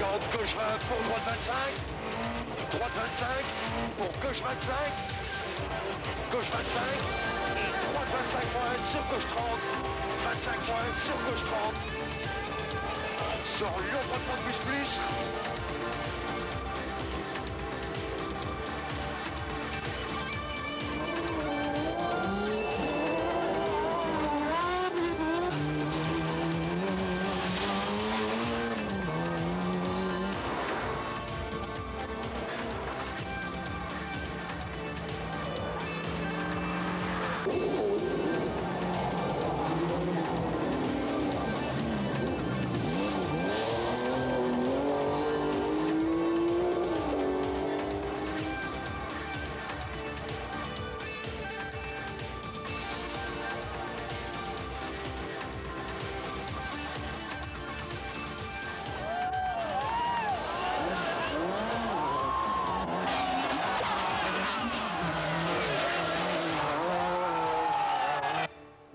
30, gauche 20 pour droite 25. Droite 25 pour gauche 25. Gauche 25. Et droite 25 points sur gauche 30. 25 points sur gauche 30. Sur Lyon 3 points plus.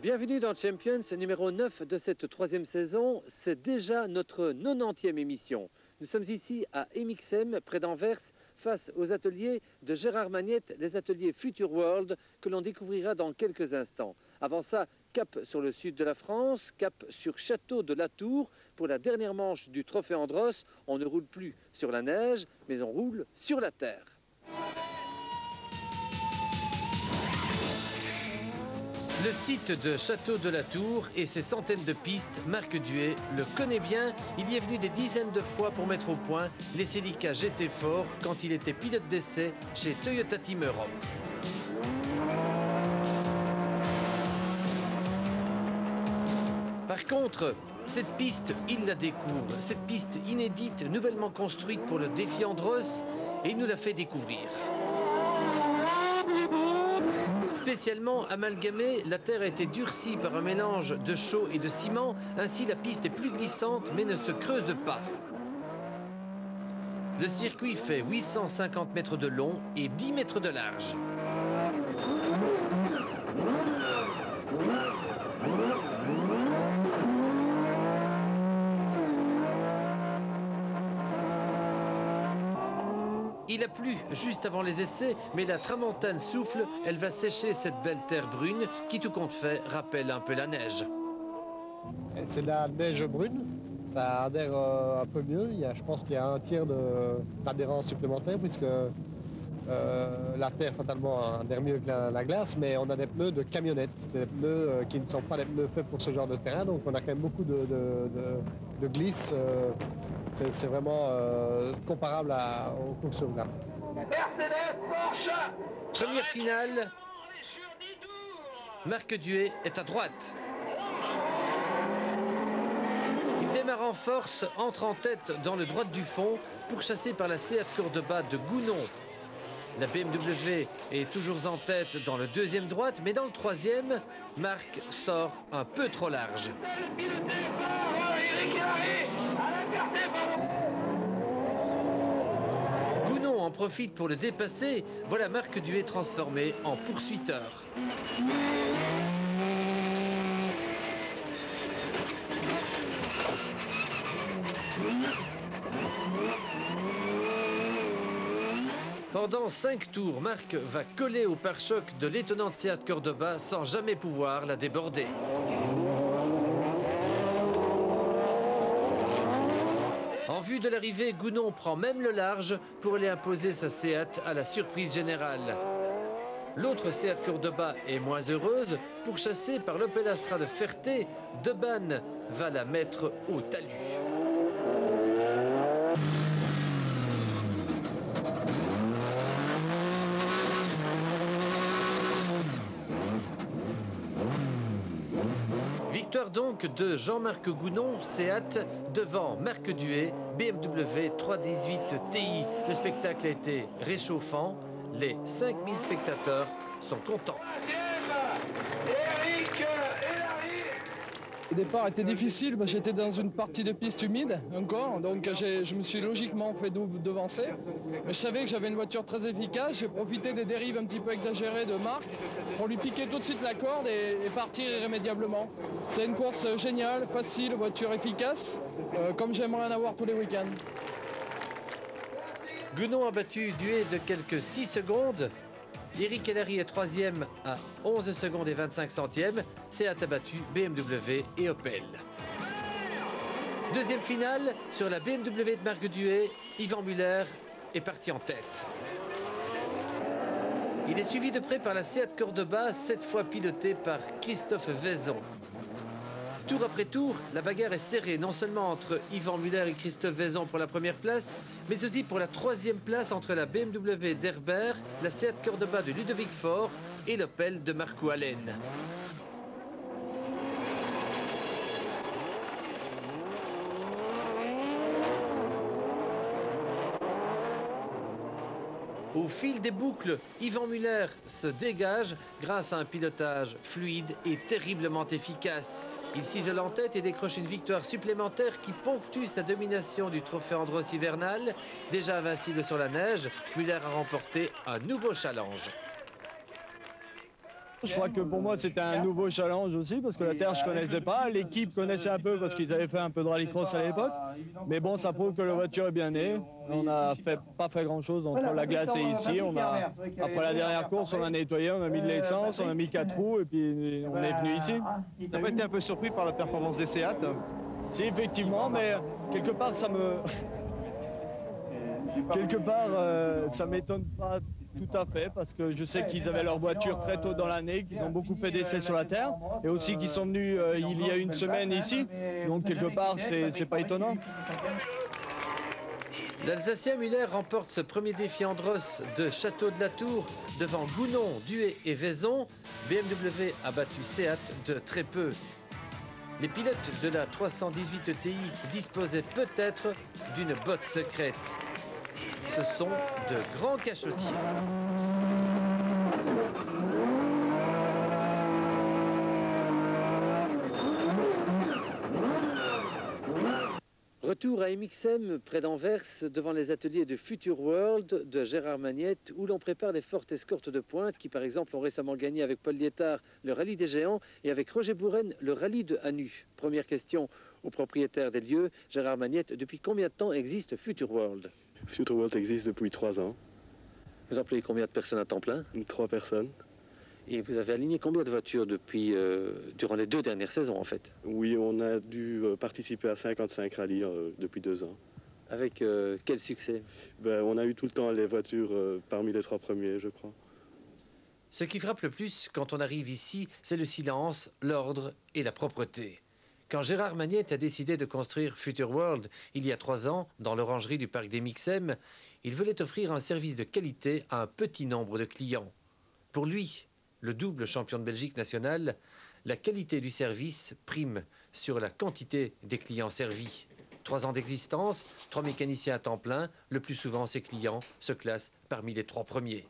Bienvenue dans Champions numéro 9 de cette troisième saison. C'est déjà notre 90e émission. Nous sommes ici à MXM, près d'Anvers, face aux ateliers de Gérard Magnette, les ateliers Future World, que l'on découvrira dans quelques instants. Avant ça, cap sur le sud de la France, cap sur Château de la Tour. Pour la dernière manche du Trophée Andros, on ne roule plus sur la neige, mais on roule sur la terre. Le site de Château de la Tour et ses centaines de pistes, Marc Duet le connaît bien. Il y est venu des dizaines de fois pour mettre au point les Celica GT Fort quand il était pilote d'essai chez Toyota Team Europe. Par contre, cette piste, il la découvre. Cette piste inédite, nouvellement construite pour le défi Andros, et il nous la fait découvrir. Spécialement amalgamée, la terre a été durcie par un mélange de chaux et de ciment. Ainsi, la piste est plus glissante mais ne se creuse pas. Le circuit fait 850 mètres de long et 10 mètres de large. Il a plu juste avant les essais, mais la tramontane souffle, elle va sécher cette belle terre brune qui, tout compte fait, rappelle un peu la neige. C'est de la neige brune, ça adhère un peu mieux. Je pense qu'il y a un tiers d'adhérence supplémentaire puisque la terre fatalement adhère mieux que la glace, mais on a des pneus de camionnette. C'est des pneus qui ne sont pas des pneus faits pour ce genre de terrain, donc on a quand même beaucoup de glisse. C'est vraiment comparable aux courses sur glace. Première finale, Marc Duet est à droite. Il démarre en force, entre en tête dans le droit du fond, pourchassé par la Seat Cordoba de Gounon. La BMW est toujours en tête dans le deuxième droite, mais dans le troisième, Marc sort un peu trop large. Gounon en profite pour le dépasser. Voilà Marc Duet transformé en poursuiteur. Pendant 5 tours, Marc va coller au pare-choc de l'étonnante Seat Cordoba sans jamais pouvoir la déborder. En vue de l'arrivée, Gounon prend même le large pour aller imposer sa Seat à la surprise générale. L'autre Seat Cordoba est moins heureuse. Pourchassée par l'Opel Astra de Ferté, Debanne va la mettre au talus. Victoire donc de Jean-Marc Gounon, Seat, devant Marc Duet, BMW 318 Ti. Le spectacle a été réchauffant. Les 5000 spectateurs sont contents. Le départ était difficile, j'étais dans une partie de piste humide encore, donc je me suis logiquement fait devancer. Mais je savais que j'avais une voiture très efficace, j'ai profité des dérives un petit peu exagérées de Marc pour lui piquer tout de suite la corde et partir irrémédiablement. C'est une course géniale, facile, voiture efficace, comme j'aimerais en avoir tous les week-ends. Gounon a battu Duhet de quelques 6 secondes. Eric Ellery est 3e à 11 secondes et 25 centièmes. Seat a battu BMW et Opel. Deuxième finale, sur la BMW de Marc Duhet, Yvan Muller est parti en tête. Il est suivi de près par la Seat Cordoba, cette fois pilotée par Christophe Vaison. Tour après tour, la bagarre est serrée, non seulement entre Yvan Muller et Christophe Vaison pour la première place, mais aussi pour la troisième place entre la BMW d'Herbert, la Seat Cordoba de Ludovic Faure et l'Opel de Marco Allen. Au fil des boucles, Yvan Muller se dégage grâce à un pilotage fluide et terriblement efficace. Il s'isole en tête et décroche une victoire supplémentaire qui ponctue sa domination du trophée Andros hivernal. Déjà invincible sur la neige, Muller a remporté un nouveau challenge. Je crois que pour moi c'était un nouveau challenge aussi parce que la terre je connaissais pas, l'équipe connaissait un peu parce qu'ils avaient fait un peu de rallycross à l'époque. Mais bon, ça prouve que la voiture est bien née. On n'a pas fait grand chose entre la glace et ici. Après la dernière course, on a nettoyé, on a mis de l'essence, on a mis 4 roues et puis on est venu ici. T'as pas été un peu surpris par la performance des Seat? Si, effectivement, mais quelque part ça m'étonne pas tout à fait parce que je sais qu'ils avaient leur voiture très tôt dans l'année, qu'ils ont beaucoup fait d'essais sur la terre et aussi qu'ils sont venus il y a une semaine ici. Donc quelque part, c'est pas étonnant. L'Alsacien Muller remporte ce premier défi Andros de Château de la Tour devant Gounon, Duhet et Vaison. BMW a battu Seat de très peu. Les pilotes de la 318 TI disposaient peut-être d'une botte secrète. Ce sont de grands cachotiers. Retour à MXM, près d'Anvers, devant les ateliers de Future World de Gérard Magnette, où l'on prépare des fortes escortes de pointe qui, par exemple, ont récemment gagné avec Paul Liétard le rallye des géants et avec Roger Bourren le rallye de Hanu. Première question au propriétaire des lieux, Gérard Magnette, depuis combien de temps existe Future World? Future World existe depuis 3 ans. Vous employez combien de personnes à temps plein? 3 personnes. Et vous avez aligné combien de voitures depuis, durant les 2 dernières saisons, en fait? Oui, on a dû participer à 55 rallyes depuis 2 ans. Avec quel succès? On a eu tout le temps les voitures parmi les 3 premiers, je crois. Ce qui frappe le plus quand on arrive ici, c'est le silence, l'ordre et la propreté. Quand Gérard Magnette a décidé de construire Future World, il y a 3 ans, dans l'orangerie du parc d'MXM, il voulait offrir un service de qualité à un petit nombre de clients. Pour lui, le double champion de Belgique national, la qualité du service prime sur la quantité des clients servis. 3 ans d'existence, 3 mécaniciens à temps plein, le plus souvent ces clients se classent parmi les 3 premiers.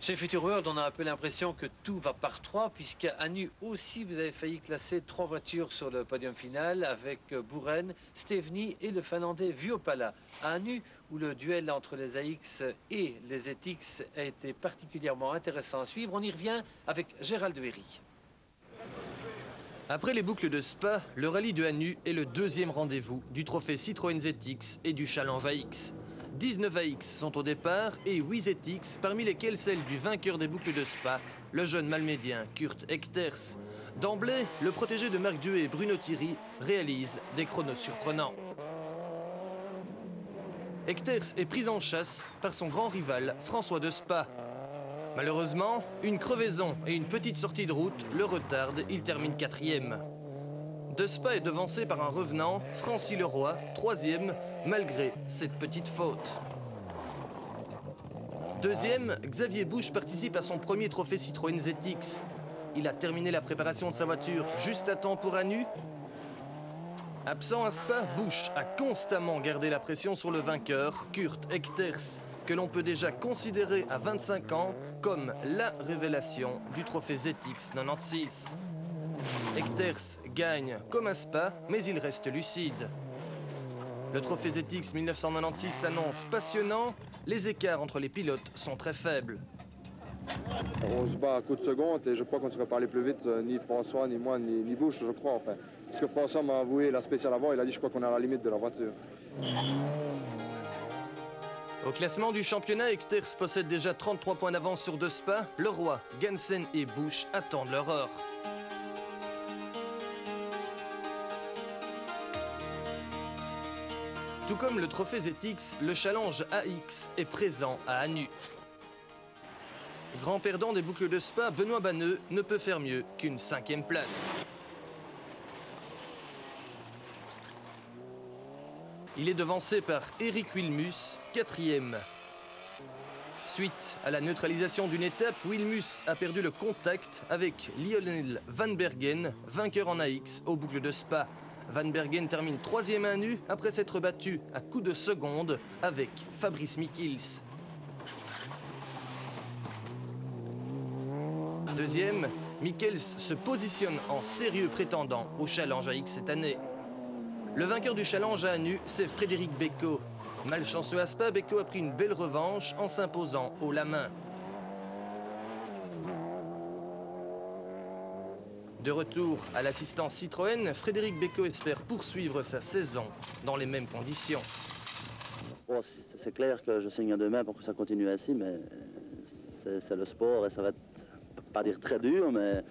Chez Future World, on a un peu l'impression que tout va par 3, puisqu'à Hanu aussi, vous avez failli classer 3 voitures sur le podium final avec Bourren, Steveny et le Finlandais Vuopala. À Hanu, où le duel entre les AX et les ZX a été particulièrement intéressant à suivre, on y revient avec Gérald Duhéry. Après les boucles de Spa, le rallye de Hanu est le 2e rendez-vous du trophée Citroën ZX et du Challenge AX. 19 AX sont au départ et 8 ZX, parmi lesquels celle du vainqueur des boucles de Spa, le jeune malmédien Kurt Echters. D'emblée, le protégé de Marc Duhet et Bruno Thierry réalise des chronos surprenants. Echters est pris en chasse par son grand rival François de Spa. Malheureusement, une crevaison et une petite sortie de route le retardent, il termine 4e. De Spa est devancé par un revenant, Francis Leroy, 3e, malgré cette petite faute. 2e, Xavier Busch participe à son premier trophée Citroën ZX. Il a terminé la préparation de sa voiture juste à temps pour Hanu. Absent à Spa, Busch a constamment gardé la pression sur le vainqueur, Kurt Echters, que l'on peut déjà considérer à 25 ans comme la révélation du trophée ZX 96. Echters gagne comme à Spa, mais il reste lucide. Le trophée ZX 1996 s'annonce passionnant, les écarts entre les pilotes sont très faibles. On se bat à coups de seconde et je crois qu'on ne serait pas allé plus vite, ni François, ni moi, ni Busch, je crois. Enfin. Parce que François m'a avoué la spéciale avant, il a dit je crois qu'on est à la limite de la voiture. Au classement du championnat, Echters possède déjà 33 points d'avance sur deux Spa. Leroy, Gansen et Busch attendent leur heure. Tout comme le trophée ZX, le challenge AX est présent à Anu. Grand perdant des boucles de Spa, Benoît Banneux ne peut faire mieux qu'une 5e place. Il est devancé par Eric Wilmus, 4e. Suite à la neutralisation d'une étape, Wilmus a perdu le contact avec Lionel Van Bergen, vainqueur en AX aux boucles de Spa. Van Bergen termine 3e à nu après s'être battu à coups de seconde avec Fabrice Michels. 2e, Michels se positionne en sérieux prétendant au challenge AX cette année. Le vainqueur du challenge à nu, c'est Frédéric Becco. Malchanceux à Spa, Becco a pris une belle revanche en s'imposant haut la main. De retour à l'assistance Citroën, Frédéric Becco espère poursuivre sa saison dans les mêmes conditions. Bon, c'est clair que je signe demain pour que ça continue ainsi, mais c'est le sport et ça va être, pas dire très dur, mais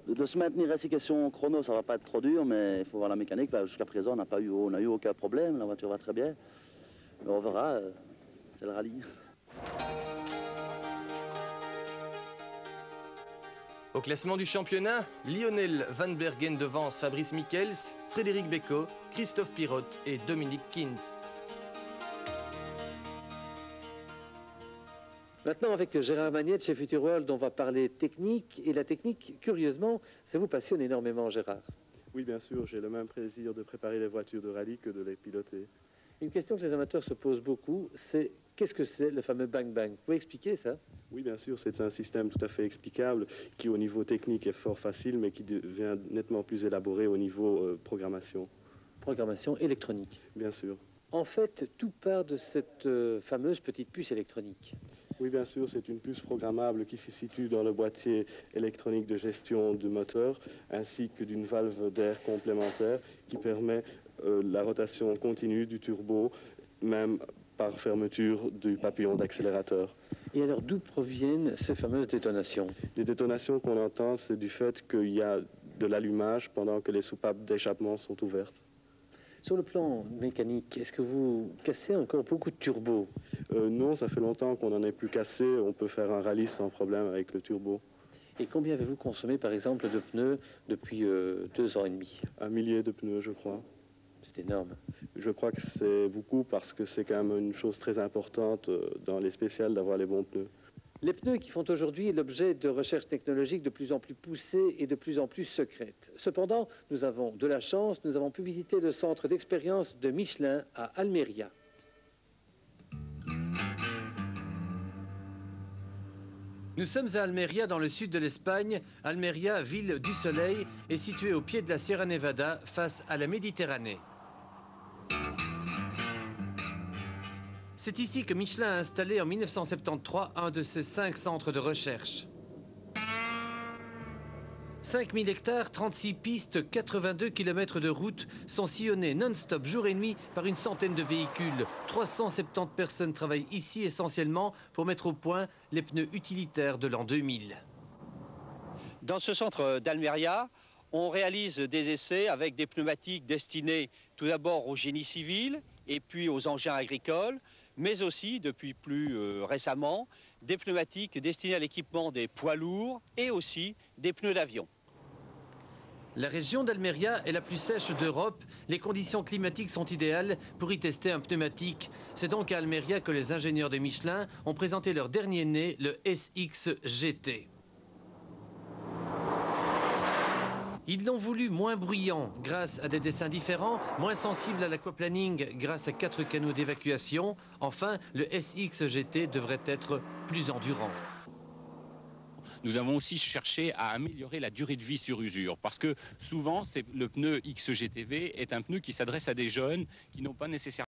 de se maintenir ainsi question chrono, ça va pas être trop dur, mais il faut voir la mécanique. Enfin, jusqu'à présent, on n'a eu aucun problème, la voiture va très bien. Mais on verra, c'est le rallye. Au classement du championnat, Lionel Van Bergen devance Fabrice Michels, Frédéric Becco, Christophe Pirotte et Dominique Kint. Maintenant, avec Gérard Magnette chez Future World, on va parler technique. Et la technique, curieusement, ça vous passionne énormément, Gérard. Oui, bien sûr, j'ai le même plaisir de préparer les voitures de rallye que de les piloter. Une question que les amateurs se posent beaucoup, c'est qu'est-ce que c'est le fameux bang-bang? Vous pouvez expliquer ça? Oui, bien sûr, c'est un système tout à fait explicable qui, au niveau technique, est fort facile, mais qui devient nettement plus élaboré au niveau programmation. Programmation électronique. Bien sûr. En fait, tout part de cette fameuse petite puce électronique. Oui, bien sûr, c'est une puce programmable qui se situe dans le boîtier électronique de gestion du moteur, ainsi que d'une valve d'air complémentaire qui permet la rotation continue du turbo, même par fermeture du papillon d'accélérateur. Et alors, d'où proviennent ces fameuses détonations? Les détonations qu'on entend, c'est du fait qu'il y a de l'allumage pendant que les soupapes d'échappement sont ouvertes. Sur le plan mécanique, est-ce que vous cassez encore beaucoup de turbos? Non, ça fait longtemps qu'on n'en est plus cassé. On peut faire un rallye sans problème avec le turbo. Et combien avez-vous consommé, par exemple, de pneus depuis 2 ans et demi? 1 millier de pneus, je crois. C'est énorme. Je crois que c'est beaucoup parce que c'est quand même une chose très importante dans les spéciales d'avoir les bons pneus. Les pneus qui font aujourd'hui l'objet de recherches technologiques de plus en plus poussées et de plus en plus secrètes. Cependant, nous avons de la chance, nous avons pu visiter le centre d'expérience de Michelin à Almeria. Nous sommes à Almeria, dans le sud de l'Espagne. Almeria, ville du soleil, est située au pied de la Sierra Nevada, face à la Méditerranée. C'est ici que Michelin a installé en 1973 un de ses 5 centres de recherche. 5000 hectares, 36 pistes, 82 km de route sont sillonnés non-stop jour et nuit par une centaine de véhicules. 370 personnes travaillent ici essentiellement pour mettre au point les pneus utilitaires de l'an 2000. Dans ce centre d'Almeria, on réalise des essais avec des pneumatiques destinés tout d'abord au génie civil et puis aux engins agricoles, mais aussi, depuis plus récemment, des pneumatiques destinées à l'équipement des poids lourds et aussi des pneus d'avion. La région d'Almeria est la plus sèche d'Europe. Les conditions climatiques sont idéales pour y tester un pneumatique. C'est donc à Almeria que les ingénieurs de Michelin ont présenté leur dernier né, le SX GT. Ils l'ont voulu moins bruyant grâce à des dessins différents, moins sensible à l'aquaplaning grâce à 4 canaux d'évacuation. Enfin, le SX GT devrait être plus endurant. Nous avons aussi cherché à améliorer la durée de vie sur usure parce que souvent, le pneu XGTV est un pneu qui s'adresse à des jeunes qui n'ont pas nécessairement